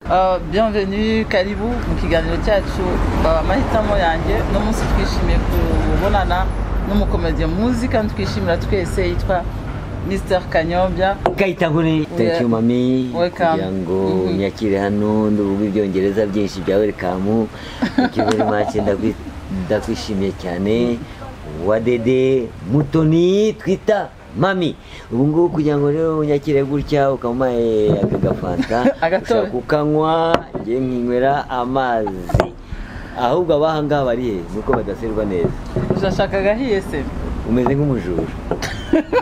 Bienvenue karibu mu kiganiro cyacu amahitamo yanjye no munsi twishimiye kubonana n'umukomediye muzi kandi twishimira twese yitwa Mr Kanyombya. Kayitangune, thank you mami. Welcome. Yango nyakire hano nduvuga ibyongereza byinshi bya welcome. Thank you very much ndakwishimiye cyane. Wadede Mutoni twita mami. Ubu ngubu kugira ngo rero unyakire gutya ukamaye akagafanta ushaka kukanywa ngiye nkinywera amazi. Ahubwo abahanga bari nuko badaserwa neza. Urashaka gahiye se? Umeze nk'umujura.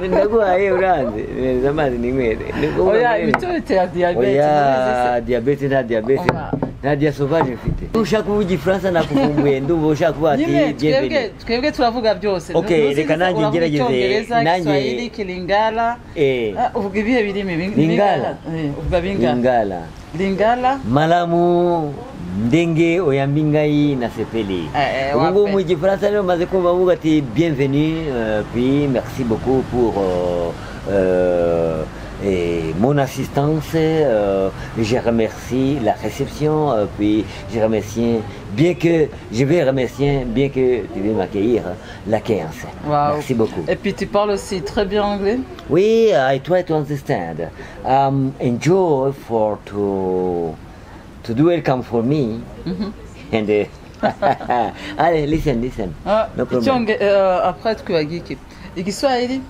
Ndaguhaye uranze neza amazi ninywere. Oya ibitute ya diabete. Oya diabete nta diabete. Nta dia sauvage mfite. Ushaka kuvuga Igifaransa nakuvumbuye ndumva ushaka kuvuga ati twebwe turavuga byose. Okay, reka nanjye ngerageze nanjye Kilingala. Uvuga ibihe birimi Lingala. Uvuga Bingala. Lingala. Malamu ndenge oyambingai na sepeli. Ubwo mu Gifaransa rero maze kumva bavuga ati bienvenue puis merci beaucoup pour mon assistance, je remercie la réception, puis je remercie, bien que tu viennes m'accueillir, l'accueil. Wow. Merci beaucoup. Et puis tu parles aussi très bien anglais? Oui, I try to understand. Enjoy to do welcome for me. And allez, listen. No problem. Après tukibagiki. Igiswahili?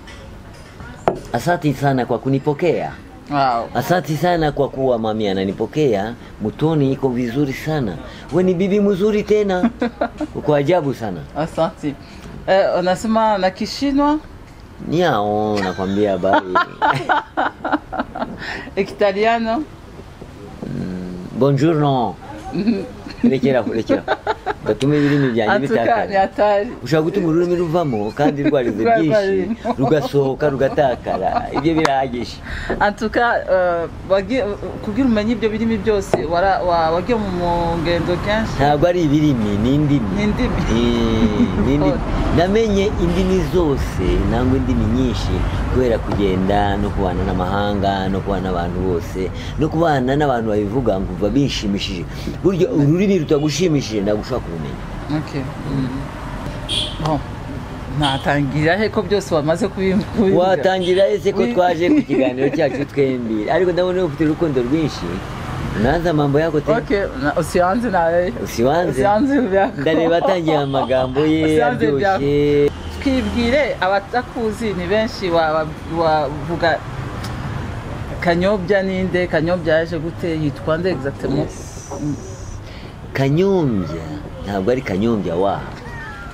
Asante sana kwa kunipokea. Wow. Asante sana kwa kuwa mami ananipokea. Mutoni iko vizuri sana. Wewe ni bibi mzuri tena. Uko ajabu sana. Asante. Unasema na Kishinwa? Niao nakwambia habari. Italiano? Buongiorno. Rekera. Batume ibirimi byanjye bitakara. Ushaka gutuma ururimi ruvamo kandi rwarize byinshi rugasohoka rugatakara. Ibyo birahagisha. Antuka kugira umenye ibyo birimi byose wagiye mu ngendo kenshi. Ntabwo ari ibirimi ni indimi. Ni namenye indimi zose nangwa indimi nyinshi kubera kugenda no kubana n'amahanga no kubana n'abantu bose no kubana n'abantu babivuga ngumva bishimishije. Buryo ururimi rutagushimishije ndagushaka kumenya. Okay. Bon. Natangira he ko byose wamaze kubivuga. Watangira ese ko twaje ku kiganiro cyacu twembi. Ariko ndabona ufite urukundo rwinshi. Unaanza mambo yako tena. Okay, usianze nawe. Usianze byako. Ndareba tangiye amagambo ye aryoshye. Twibwire abatakuzi ni benshi wavuga Kanyombya ninde? Kanyombya yaje gute? Yitwa nde exactement? Kanyombya ntabwo ari Kanyombya wa.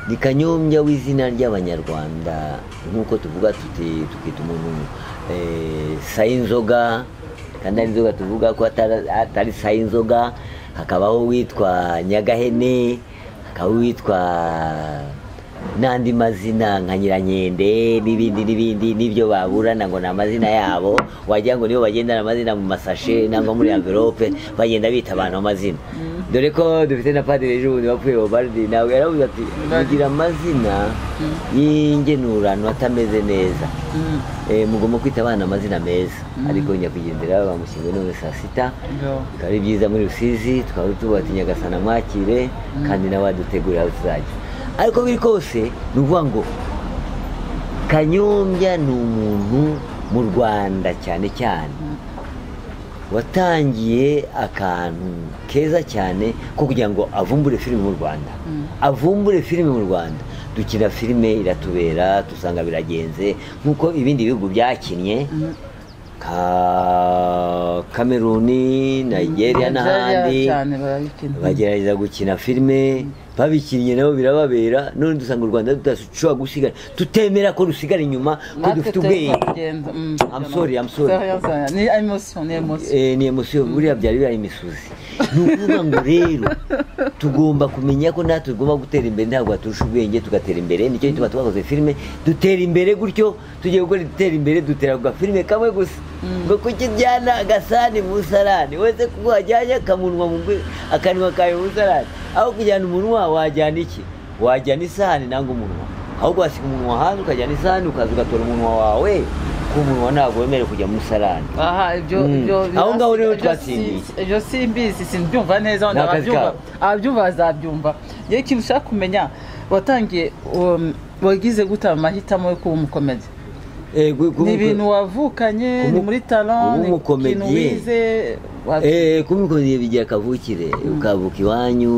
Ni Kanyombya w'izina ry'Abanyarwanda nkuko tuvuga tukita umuntu Sayinzoga kandi ari inzoga tuvuga ko atari Sayinzoga. Hakabaho witwa Nyagahene, hakabaho witwa n'andi mazina nka Nyirankende n'ibindi nibyo baburana ngo n'amazina yabo wagira ngo niyo bagendana amazina mu masashe nangwa muri envelope bagenda bita abantu amazina. Dore ko dufite na padiri ejo bundi bapfuye Obaldi nawe yaravuze ati mugira amazina y'ingenurano atameze neza. Mugomba kwita abana amazina meza. Ariko nyakwigendera bamushyinguye none saa sita. Bikaba byiza muri Rusizi tukaba tuvuga ati Nyagasana mwakire kandi nawe adutegurira aho tuzajya. Ariko biri kose nuvuga ngo Kanyombya ni umuntu mu Rwanda cyane watangiye akantu keza cyane ko kugira ngo avumbure filime mu Rwanda. Avumbure filime mu Rwanda. Dukina filime iratubera tusanga biragenze nkuko ibindi bihugu byakinnye Cameroon, Nigeria n'ahandi bagerageza gukina filime babikinnye nabo birababera. None dusanga u Rwanda tudashobora gusigara tutemera ko rusigara inyuma ko dufite ubwenge. I'm sorry. Ni emotion. Buriya byari birayi imisuzi. Nukuvuga ngo rero tugomba kumenya ko natwe tugomba gutera imbere ntabwo turusha ubwenge tugatera imbere. Nicyo gituma twakoze filime dutera imbere gutyo tugiye gukora dutera imbere dutera ku filime kamwe gusa ngo kukijyana agasani mu sarani wese kuwajyanye kamunwa mu akanwa kayo mu sarani aho kujyana umunwa wajyana iki? Wajyana isahani nangwa umunwa. Ahubwo wasiga umunwa hanze ukajyana isahani ukaza ugatora umunwa wawe ku munwa ntabwo wemerewe kujya mu musarani. aha ibyo Aho ngaho rero twatsindiye. ibyo simbizi simbyumva neza wenda Ni akazi ababyumva bazabyumva. Yewe ikintu ushaka kumenya watangiye wagize gute amahitamo yo kuba umukomedi? Ni ibintu wavukanye ni muri talent ni ikintu wize kuba umukomedi bigira kavukire ukavuka iwanyu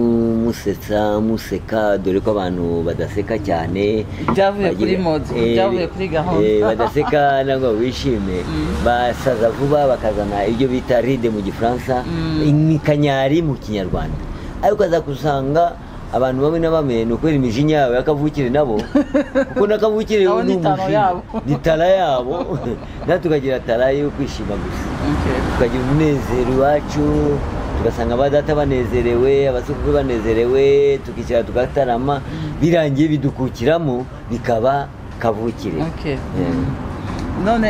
museka dore ko abantu badaseka cyane byavuye kuri mode byavuye kuri gahunda badaseka ntabwo bishime basaza vuba bakazana ibyo bita ride mu gifaransa imikanyari mu kinyarwanda ariko aza kusanga abantu bamwe na bamwe ni ukubera imijinya yabo yakavukire nabo kuko nakavukire ni umujinya ni tara yabo natwe tukagira tara yo kwishima gusa tukagira umunezero iwacu tugasanga abadata banezerewe abasukuru banezerewe tukicara tugatarama birangiye bidukukiramo bikaba kavukire. none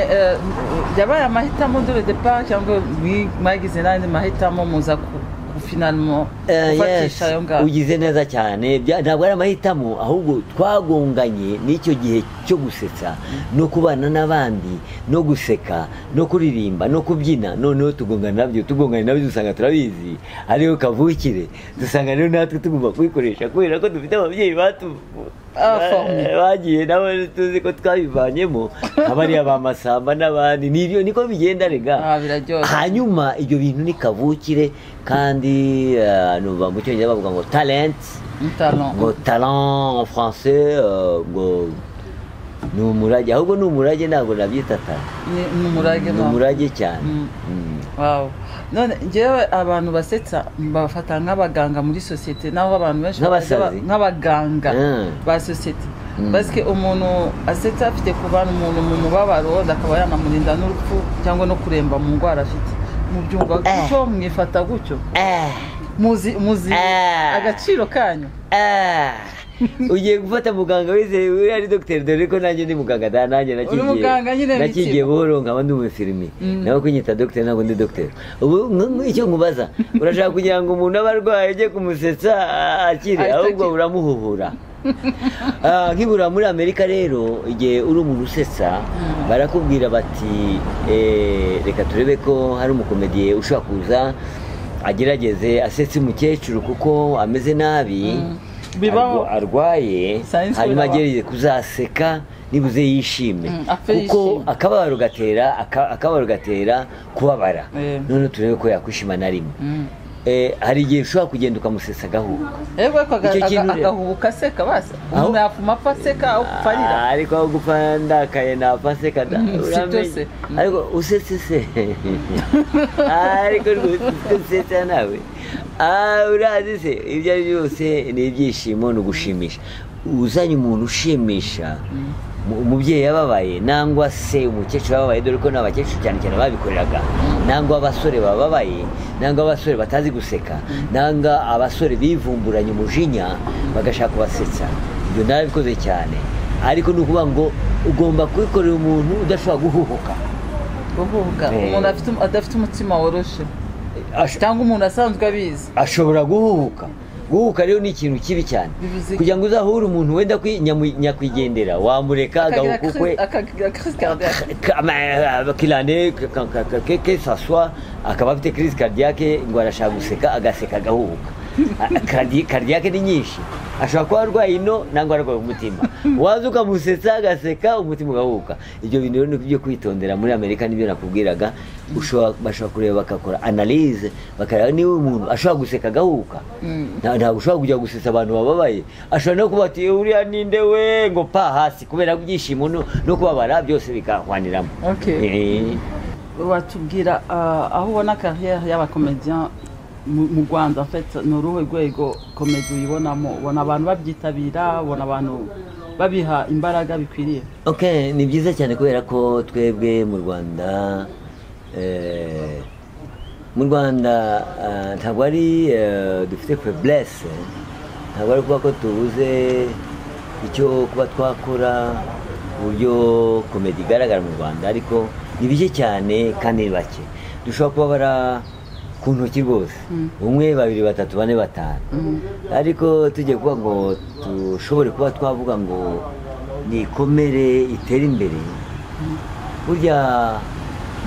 yabaye amahitamo de départ cyangwa mwagize n'andi mahitamo muza finalement ufatisha ayo ngaho? Ugize neza cyane ntabwo ari amahitamo ahubwo twagonganye n'icyo gihe cyo gusetsa no kubana n'abandi no guseka no kuririmba no kubyina noneho tugongana nabyo dusanga turabizi ariyo kavukire dusanga rero natwe tugomba kubikoresha kubera ko dufite ababyeyi bagiye nabo tuzi ko twabivanyemo abariya ba Masamba n'abandi niko bigenda rega. Hanyuma ibyo bintu ni kavukire kandi numva mu cyongereza bavuga ngo talent en français ngo ni umurage ahubwo ni umurage ntabwo nabyita ni umurage cyane. none njyewe abantu basetsa bafata nk'abaganga muri sosiyete naho abantu benshi nk'abaganga ba sosiyete basike umuntu asetsa afite kubana umuntu mu mubabaro akaba yanamurinda n'urupfu cyangwa no kuremba mu ndwara afite mubyumva gutyo mwifata gutyo muzi agaciro kanyu. Ugiye gufata muganga wize uri ari docteur dore ko nanjye ndi muganga nanjye nakigiye buhoro nkaba ndi umufirimi nawe kunyita docteur ntabwo ndi docteur. Ubu icyo nkubaza urashaka kugira ngo umuntu abarwaye ujye kumusetsa akire ahubwo uramuhuhura. Nkibura muri Amerika rero igihe uri umuntu usetsa barakubwira bati reka turebe ko hari umukomediye ushobora kuza agerageze asetse umukecuru kuko ameze nabi arwaye hanyuma agerageze kuzaseka nibuze yishime kuko akababaro gatera kubabara none turebe ko yakwishima na rimwe. Hari igihe ushobora kugenda ukamusetsa agahubuka agahubuka aseka basa umuntu yapfuma apfa aseka aho gupfarira ariko aho gupfa ndakaye napfa aseka ariko usetse se ariko usetsa nawe urazi se ibyo ari byose ni ibyishimo ni ugushimisha uzanye umuntu ushimisha umubyeyi yababaye nangwa se umukecuru yababaye dore ko n'abakecuru cyane cyane babikoreraga nangwa abasore bababaye nangwa abasore batazi guseka nanga abasore bivumburanye umujinya bagashaka kubasetsa ibyo narabikoze cyane ariko ni ukuvuga ngo ugomba kubikorera umuntu udashobora guhuhuka umuntu adafite umutima woroshe cyangwa umuntu asanzwe abizi ashobora guhuhuka rero ni ikintu kibi cyane kugira ngo uzahure umuntu wenda nyakwigendera wamureka agahuka ukwe kilane que ça soit akaba afite crise cardiaque ngo arashaka guseka agaseka agahuka cardiaque ni nyinshi ashobora kuba arwaye ino nangwa arwaye umutima waza ukamusetsa agaseka umutima ugahuka. Ibyo bintu rero ni byo kwitondera muri Amerika nibyo nakubwiraga bashobora kureba bakakora analyse bakareba niba umuntu ashobora guseka agahuka ntabwo ushobora kujya gusetsa abantu bababaye ashobora no kuba ati uriya ninde we ngo pa hasi kubera ibyishimo no kubabara byose bikahwaniramo. watubwira aho ubona carrière y'abakomedian mu Rwanda en fait ni uruhe rwego komedi uyibonamo ubona abantu babyitabira ubona abantu babiha imbaraga bikwiriye? Ni byiza cyane kubera ko twebwe mu Rwanda ntabwo ari dufite faiblesse ntabwo ari kuba ko tubuze icyo kuba twakora uburyo komedi igaragara mu Rwanda ariko ni bike cyane kandi ni bake dushobora kubabara ku ntoki rwose umwe babiri batatu bane batanu ariko tugiye kuvuga ngo dushobore kuba twavuga ngo ni ikomere itera imbere burya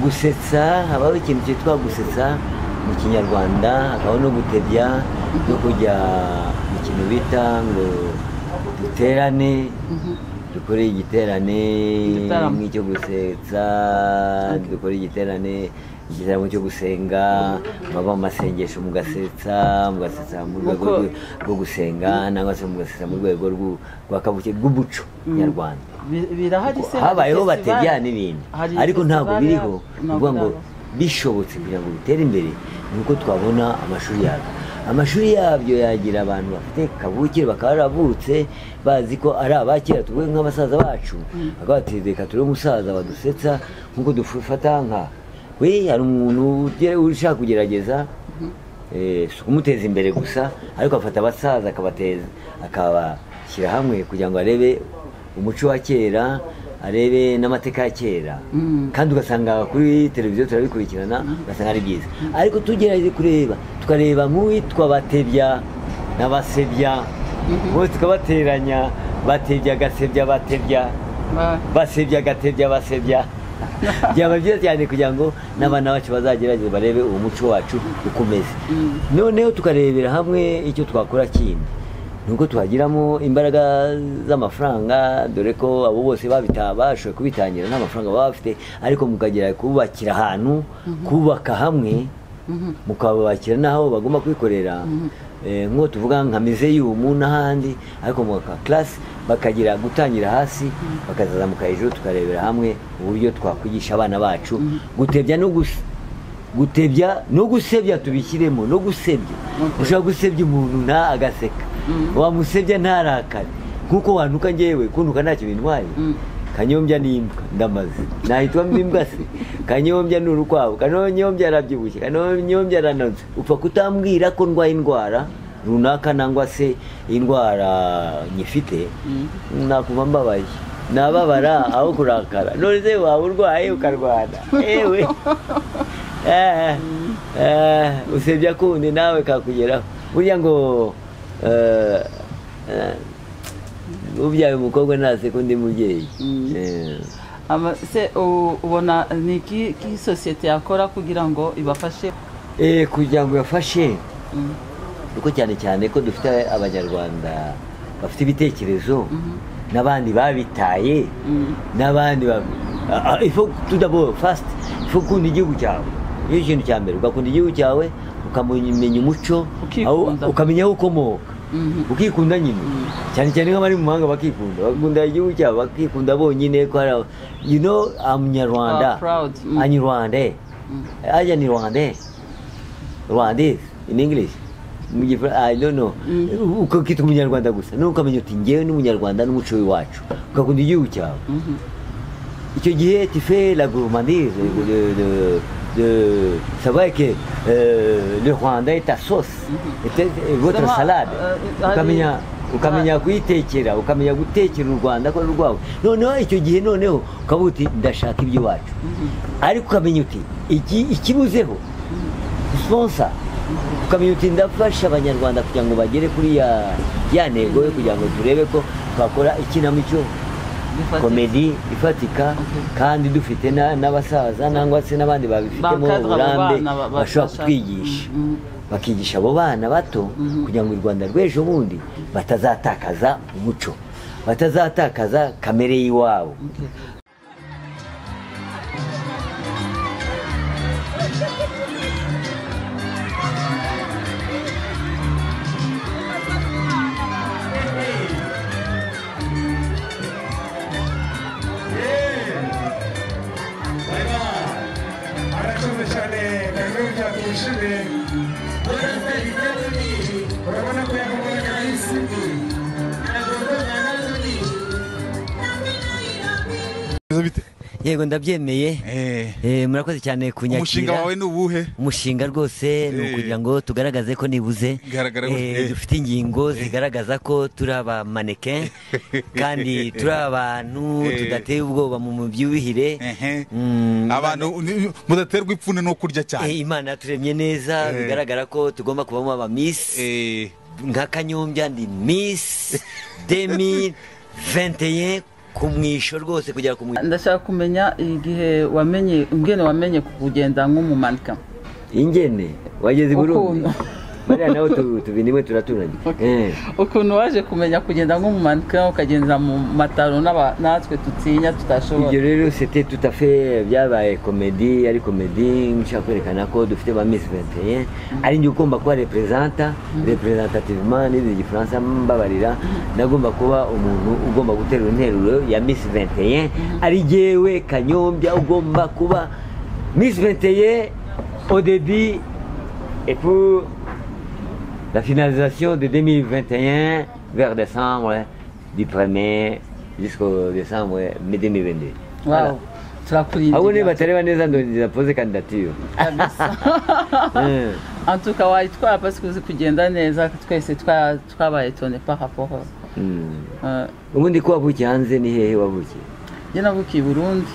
gusetsa habaho ikintu cyitwa gusetsa mu kinyarwanda, hakabaho no gutebya no kujya mu kintu bita ngo duterane, dukore igiterane nk'icyo gusetsa, dukore igiterane igitaramo cyo gusenga, baba mu masengesho mugasetsa mu rwego rwo gusenga, nangwa se mugasetsa mu rwego rwa kabuke rw'umuco nyarwanda. Habayeho batebya n'ibindi, ariko ntabwo biriho. Kuvuga ngo bishobotse kugira ngo bitere imbere nuko twabona amashuri yabyo yagira abantu bafite kavukire, bakaba baravutse bazi ko ari abakera, tuvuge nk'abasaza bacu, bakabategeka turi umusaza badusetsa nk'uko dufata nka we hari umuntu ushaka kugerageza kumuteza imbere gusa, ariko afata abasaza akabashyira hamwe kugira ngo arebe umuco wa kera, arebe n'amateka ya kera, kandi ugasanga kuri televiziyo turabikurikirana ugasanga ari byiza. Ariko tugerageje tukareba nk'uwitwa batebya n'abasebya, bose tukabateranya, batebya agasebya batebya, basebya agatebya basebya, byaba byiza cyane kugira ngo n'abana bacu bazagerageze barebe uwo muco wacu uko umeze. Noneho tukarebera hamwe icyo twakora kindi, nuko twagiramo imbaraga z'amafaranga, dore ko abo bose bashoboye kubitangira n'amafaranga baba bafite, ariko mukagera kubakira ahantu, kubaka hamwe, mukabakira n'aho bagomba kwikorera, nk'uko tuvuga nka mizeyumu n'ahandi, ariko mu class bakagira gutangira hasi bakazazamuka hejuru, tukarebera hamwe uburyo twakwigisha abana bacu gutebya no gusebya, tubishyiremo no gusebya. Ushobora gusebya umuntu agaseka, wamusebya ntarakare, nk'uko wantuka njyewe kuntuka ntacyo bintwaye. Kanyombya n'imbwa ndamaze, nahitwa imbwa se? Kanyombya ni urukwavu, Kanyombya arabyibushye, Kanyombya arananutse. Upfa kutambwira ko ndwaye indwara runaka nangwa se indwara nyifite, nakuva mbabaye, nababara aho kurakara. None se waba urwaye ukarwana, ewe usebya kundi nawe kakugeraho. Burya ngo ubyaye umukobwa ntaseka undi mubyeyi. Se ubona ni iki sosiyete yakora kugira ngo ibafashe? Kugira ngo ibafashe, kuko cyane cyane ko dufite abanyarwanda bafite ibitekerezo, n'abandi babitaye, n'abandi tudabo fast ifo gukunda igihugu cyawe. Iyo ikintu cya mbere ugakunda igihugu cyawe, ukamenya umuco, ukamenya aho ukomoka, ukikunda nyine. Cyane cyane nk'abari mu mahanga bakunda igihugu cyabo, bakikunda bonyine ko ari Umunyarwanda, Anyarwanda, aja ni Rwandese in English, I don't know. Ukakita Umunyarwanda gusa, no ukamenya uti ngewe n'Umunyarwanda n'umuco w'iwacu, ukakunda igihugu cyawe. Icyo gihe tu fais la gourmandise de savoir que le Rwanda est ta sauce, votre salade, ukamenya kuyitekera, ukamenya gutekera u Rwanda ko rwawe. Noneho icyo gihe noneho ukavuga uti ndashaka iby'iwacu, ariko ukamenya uti ikibuzeho sponsor, ukamenya uti ndafasha abanyarwanda kugira ngo bagere kuri ya ntego yo kugira ngo turebe ko twakora ikinamico komedi ifatika, kandi dufite n'abasaza nangwa se n'abandi babifitemo uburambe bashobora kutwigisha, bakigisha abo bana bato kugira ngo u Rwanda rw'ejo bundi batazatakaza umuco, batazatakaza kamere y'iwabo. Yego ndabyemeye. Murakoze cyane kunyakira. Umushinga wawe ni ubuhe? Umushinga rwose ni ukugira ngo tugaragaze ko nibuze dufite ingingo zigaragaza ko turi aba mannequin kandi turi abantu tudateye ubwoba mu mubyibuhire, abantu mudaterwa ipfune no kurya cyane. Imana yaturemye neza, bigaragara ko tugomba kubamo aba Miss, nka Kanyombya ndi Miss 2021 kumwisho rwose kugera ku mwisho. Ndashaka kumenya igihe wamenye kugenda nk'umumanika. Ingene wageze i Burundi Mariya nawe tubinimwe turaturanye. Ukuntu waje kumenya kugenda nk'umumanika ukagenda mu mataro natwe tutinya tutashobora. Ibyo rero c'était tout à fait byabaye comédie, ari comédie nshaka kwerekana ko dufite ba Miss 21 ari njye ugomba kuba representativement n'ibyo gifaransa mbabarira nagomba kuba umuntu ugomba guterura interuro ya Miss 21 ari jewe Kanyombya ugomba kuba Miss 21 au début et pour la finalisation de 2021 vers décembre du 1er jusqu'au décembre 2022. Wow. Turakurinda. Abone batareba neza ndongera pose candidature. En tout cas wayitwara parce que uzi kugenda neza twese twabaye tone par rapport. Ubundi ko wavukiye hanze ni hehe wavukiye? Je navukiye Burundi.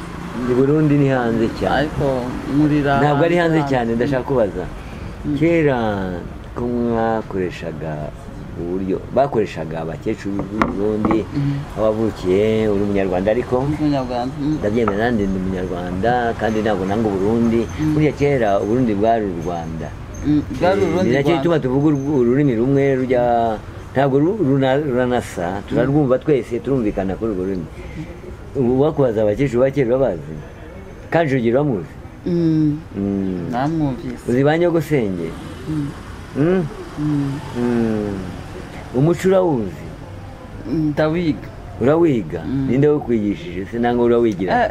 Ndi Burundi ni hanze cyane. Ariko murira. Ntabwo ari hanze cyane ndashaka kubaza. Kera ko mwakoreshaga uburyo bakoreshaga abakecuru b'u Burundi abavukiye uri umunyarwanda ariko ndabyemera nandi ndi umunyarwanda kandi ntabwo nanga Burundi burya kera Burundi bwari u Rwanda nacyo gituma tuvuga ururimi rumwe rujya ntabwo ruranasa turarwumva twese turumvikana kuri urwo rurimi ubu wakubaza abakecuru bakera babazi kandi ugira bamuzi namwumvise uzi ba nyogosenge umuco urawuzi ndawiga urawiga ninde wo kwigishije se nanga urawigira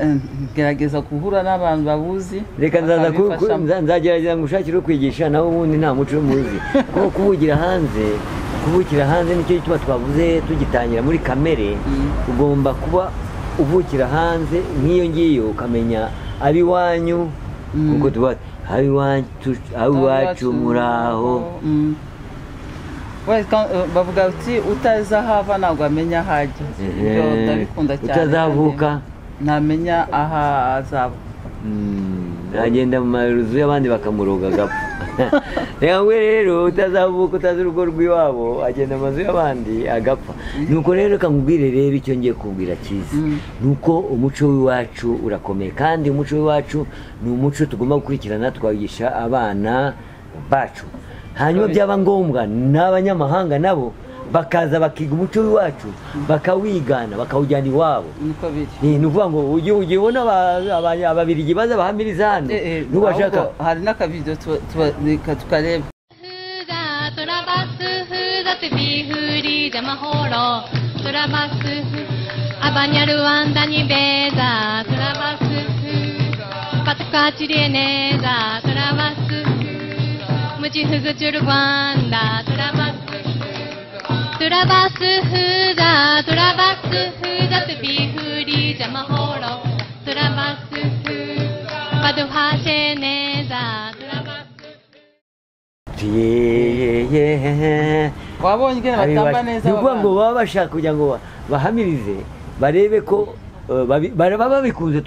gerageza guhura n'abantu babuzi reka nzagerageza ngushakire kwigisha nawe ubundi nta muco muzi kuko kubukira hanze nicyo gituma twavuze tugitangira muri kamere ugomba kuba uvukira hanze nk'iyo ngiyo ukamenya abiwanyu kuko tuba abiwacu muraho bavuga uti utazahava ntabwo amenya aho ajya ndabikunda cyane utazavuka ntamenya aho azaba agenda mu mazu y'abandi bakamuroga agapfa reka we rero utazavuka utazi urugo rw'iwabo agenda mu mazu y'abandi agapfa nuko rero reka nkubwire rero icyo ngiye kubwira cyiza nuko umuco w'iwacu urakomeye kandi umuco w'iwacu ni umuco tugomba gukurikirana twawigisha abana bacu hanyuma byaba ngombwa n'abanyamahanga nabo bakaza bakiga umuco w'iwacu bakawigana bakawujyana iwabo ni ukuvuga ngo ujye ubona ababirigi baza bahamiriza hano n'ubashaka hari n'akavido reka tukareba Abanyarwanda ni beza turabasuhuza mu gihugu cy'u Rwanda turabasuhuza tubifurije amahoro turabasuhuza baduhashe neza wabonye ingene batamba neza ni ukuvuga ngo baba bashaka kugira ngo bahamirize barebe ko baba babikunze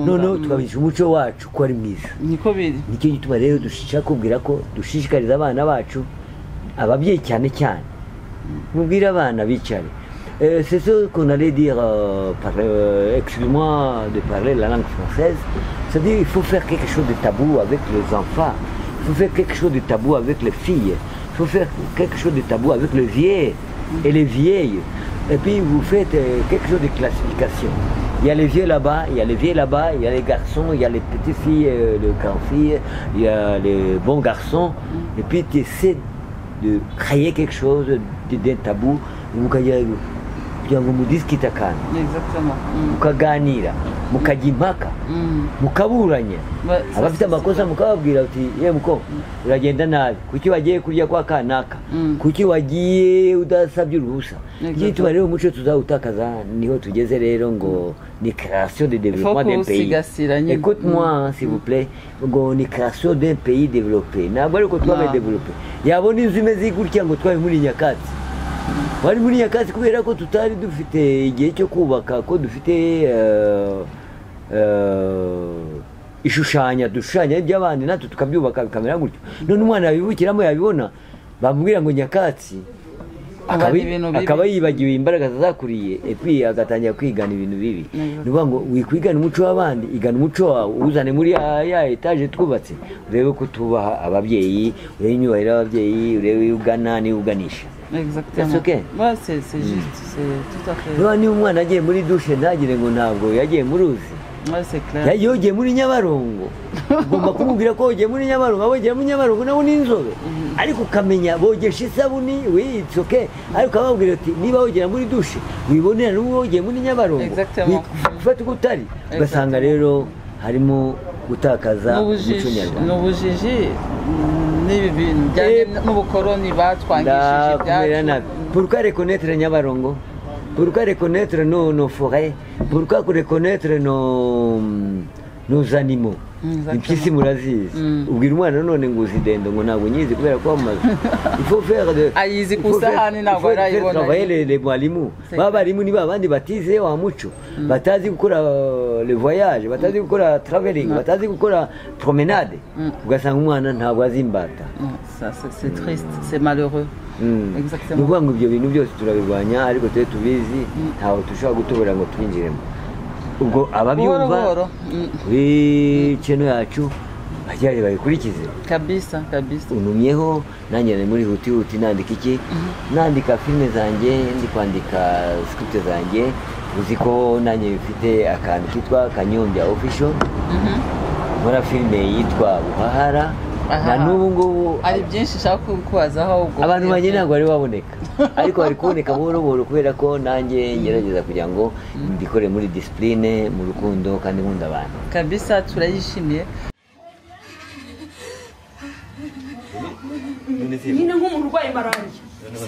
noneho tukabigisha umuco wacu ko ari mwiza niko biri nicyo gituma rero dushaka kubwira ko dushishikariza abana bacu ababyeyi cyane cyane mubwire abana bicare c'est ce qu'on allait dire excuse-moi de parler la langue française c'est-à-dire il faut faire quelque chose de tabou avec les enfants il faut faire quelque chose de tabou avec les filles il faut faire quelque chose de tabou avec les vieux et les vieilles. Et puis vous faites quelque chose de classification. Il y a les vieux là-bas, il y a les vieux là-bas, il y a les garçons, il y a les petites filles, les grandes filles, il y a les bons garçons. Et puis tu essaies de créer quelque chose d'un tabou. kugira ngo mudiskitakane mukaganira mukajya impaka mukaburanya abafite amakosa mukababwira uti ye muko uragenda nabi kuki wagiye kurya kwa kanaka kuki wagiye udasabye uruhusa gituma rero umuco tuzawutakaza niho tugeze rero ngo ni création de développement d'un pays écoute-moi s'il vous plaît ngo ni création d'un pays développé ntabwo ariko twabaye développé yabona inzu imeze gutya ngo twabe muri Nyakatsi bari muri Nyakatsi kubera ko tutari dufite igihe cyo kubaka ko dufite ishushanya dushushanya iby'abandi natwe tukabyubaka bikamera gutyo none umwana yabibukiramo yabibona bamubwira ngo Nyakatsi akaba yibagiwe imbaraga zakuriye epi agatangira kwigana ibintu bibi ni ukuvuga ngo wikwigana umuco w'abandi igana umuco wawe uzane muri ya etaje twubatse urebe ko tubaha ababyeyi urebe inyubahiro y'ababyeyi urebe ugana niba uganisha. Exactement. C'est ok. Ouais, c'est juste, c'est tout à fait. Niba umwana agiye muri dushe ntagire ngo ntabwo yagiye mu ruzi. Ouais, c'est clair. Yagiye yogiye muri Nyabarongo. Ugomba kumubwira ko yogiye muri Nyabarongo, abogera muri Nyabarongo nabo ni inzobe. Ariko ukamenya bogesha isabuni, oui, it's okay. Ariko ababwira ati niba wogera muri dushe, wibonera n'uwo wogiye muri Nyabarongo. Exactement. Fata gutari. Ugasanga rero harimo gutakaza umuco nyarwanda. N'ubujiji n'ibi bintu bijyanye n'ubukoroni batwangishije ibyacu. Pourquoi reconnaître Nyabarongo? Pourquoi reconnaître nos forêts? Pourquoi reconnaître nos animaux? Impyisi murazizi. Ubwira umwana none ngo uzidendo ngo ntabwo nyizi kubera ko amaze. Il faut faire de ayizi kusahani ntabwo arayibona. Travailler les balimu. Babarimu ni babandi batize wa muco. Batazi gukora le voyage, batazi gukora traveling, batazi gukora promenade. Ugasanga umwana ntabwo azimbata. Ça c'est triste, c'est malheureux. Exactement. Nuvuga ngo ibyo bintu byose turabirwanya ariko twe tubizi ntaho dushobora gutobora ngo twinjiremo. Ubwo ababyumva kuri channel yacu bajyaye bayikurikize kabisa. Unumyeho nanjye nari muri huti nandika iki nandika filime zanjye ndi kwandika script zanjye uzi ko nanjye mfite akantu kitwa Kanyombya Official nkora filime yitwa Buhahara na n'ubu ngubu ari byinshi nshaka kubazaho ubwo abantu banye ntabwo bari baboneka ariko bari kuboneka buhoro kubera ko nanjye ngerageza kugira ngo mbikore muri discipline mu rukundo kandi nkunda abantu kabisa. Turayishimiye nyine nk'umuntu urwaye malariya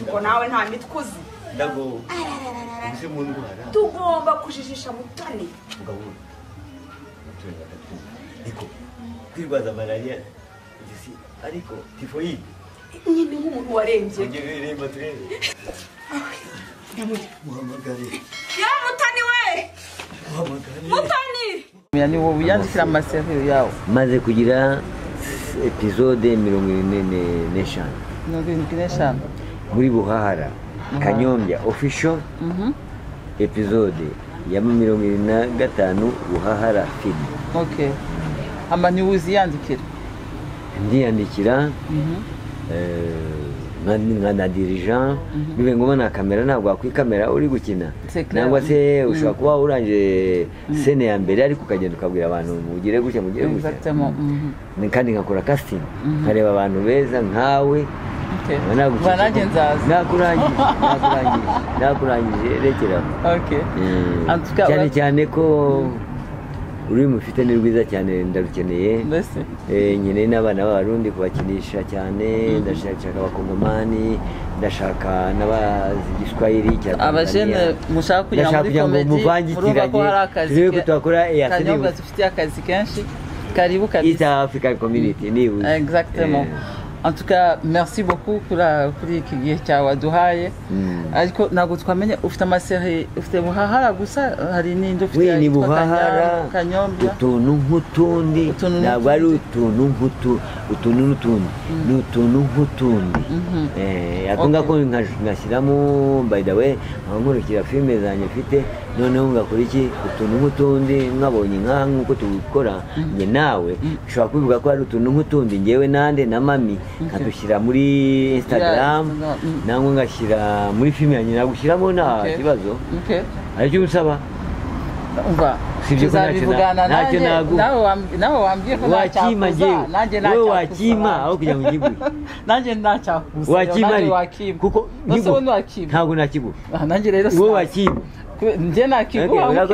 ngo nawe nta mitwe uzi tugomba kujijisha Mutoni kwirwaza malariya ariko tifoyide nyine nk'umuntu warembye muhamagare ya Mutoni we Mutoni yani wowe yandikira amaseri yawe maze kugira episode 45 muri Buhahara Kanyombya Official episode ya 25 Buhahara film. Okay. Amanyuzi yandikira ndiyandikira na dirigeant bibe ngoma na kamera ntabwo akwikamera uri gukina nangwa se ushobora kuba uranje scene ya mbere ariko ukagenda ukabwira abantu mugire gutya exactement kandi ngakora casting nkareba abantu beza nkawe banajye nzaza nakurangije rekera okay cyane ko uri mufite ni rwiza cyane ndarukeneye nyine n'abana b'abarundi kubakinisha cyane ndashaka abakongomani ndashaka n'abazi Giswahili cya abajene mushaka kujya muri comedy murumva ko hari akazi turebe twakora Kanyombya dufite akazi kenshi karibu kabisa East African Community ni exactement. En tout cas, merci beaucoup pour iki gihe cyawe waduhaye ariko ntabwo twamenye ufite amaseri ufite Buhahara gusa hari n'indi ufite ni Buhahara Kanyombya utuntu nk'utundi ntabwo ari utuntu n'utundi ni utuntu nk'utundi ako ngako ngashyiramo by the way nkurikira filime zanjye mfite noneho ngakora iki utuntu nk'utundi nkabonye nk'uko tubikora njye nawe ushobora kubivuga ko hari utuntu nk'utundi njyewe nande na mami nkadushyira muri Instagram nangwa ngashyira muri filime yanjye nagushyiramo nta kibazo aricyo usaba umva tuzabivugana nawe wambwiye ko ntacyakuza nanjye ntacyakuza wakima aho kugira ngo ngiguhe nanjye ntacyakuza wakima kuko ntabwo nakiguha nanjye rero wowe wakima njye nakiguha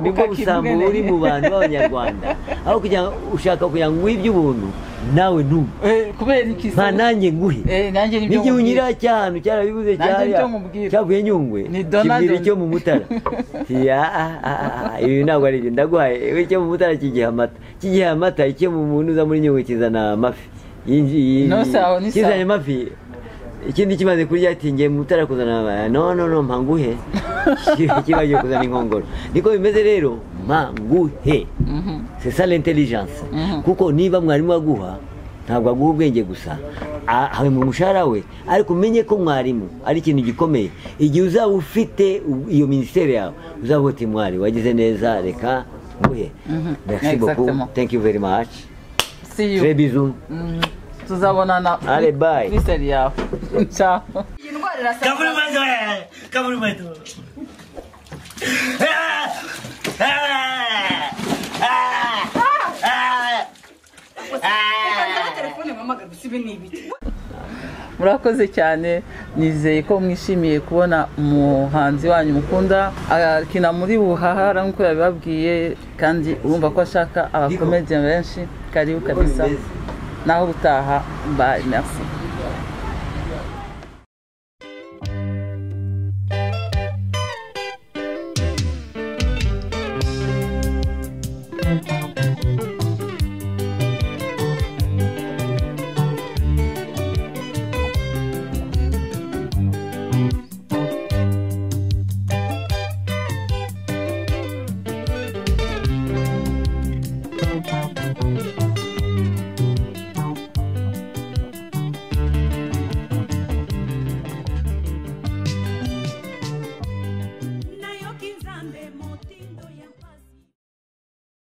nibwo busambo buri mu bantu b'abanyarwanda aho ushaka kugira ngo uhe iby'ubuntu nawe ntubu kubera iki nta nanjye nguhe n'igihe unyira cyane cyarabibuze cyavuye Nyungwe kibwira icyo mu Mutara ibi ntabwo ari ibyo ndaguhaye icyo mu Mutara kigihe amata icyo mu muntu uza muri Nyungwe kizana amafi kizanye amafi ikindi kimaze kurya ati ngiye mu Mutara kuzana no mpanguhe kibagiye kuzana inkongoro niko bimeze rero mpanguhe c'est ça l'intelligence kuko niba mwarimu aguha ntabwo aguha ubwenge gusa ahembwa umushahara we, ariko umenye ko mwarimu ari ikintu gikomeye. Igihe uzaba ufite iyo minisiteri yawe uzaba uti mwari wagize neza, reka nguhe. Merci beaucoup, thank you very much, see you, très bisous, tuzabonana kuri seri yawe. Ciao. iyi ndwara irasa telefone mpamagara usibe n'ibiki. Murakoze cyane, nizeye ko mwishimiye kubona umuhanzi wanyu mukunda akina muri Buhahara nk'uko yabibabwiye, kandi urumva ko ashaka abakomedian benshi. Karibu kabisa, naho utaha. Bye, merci.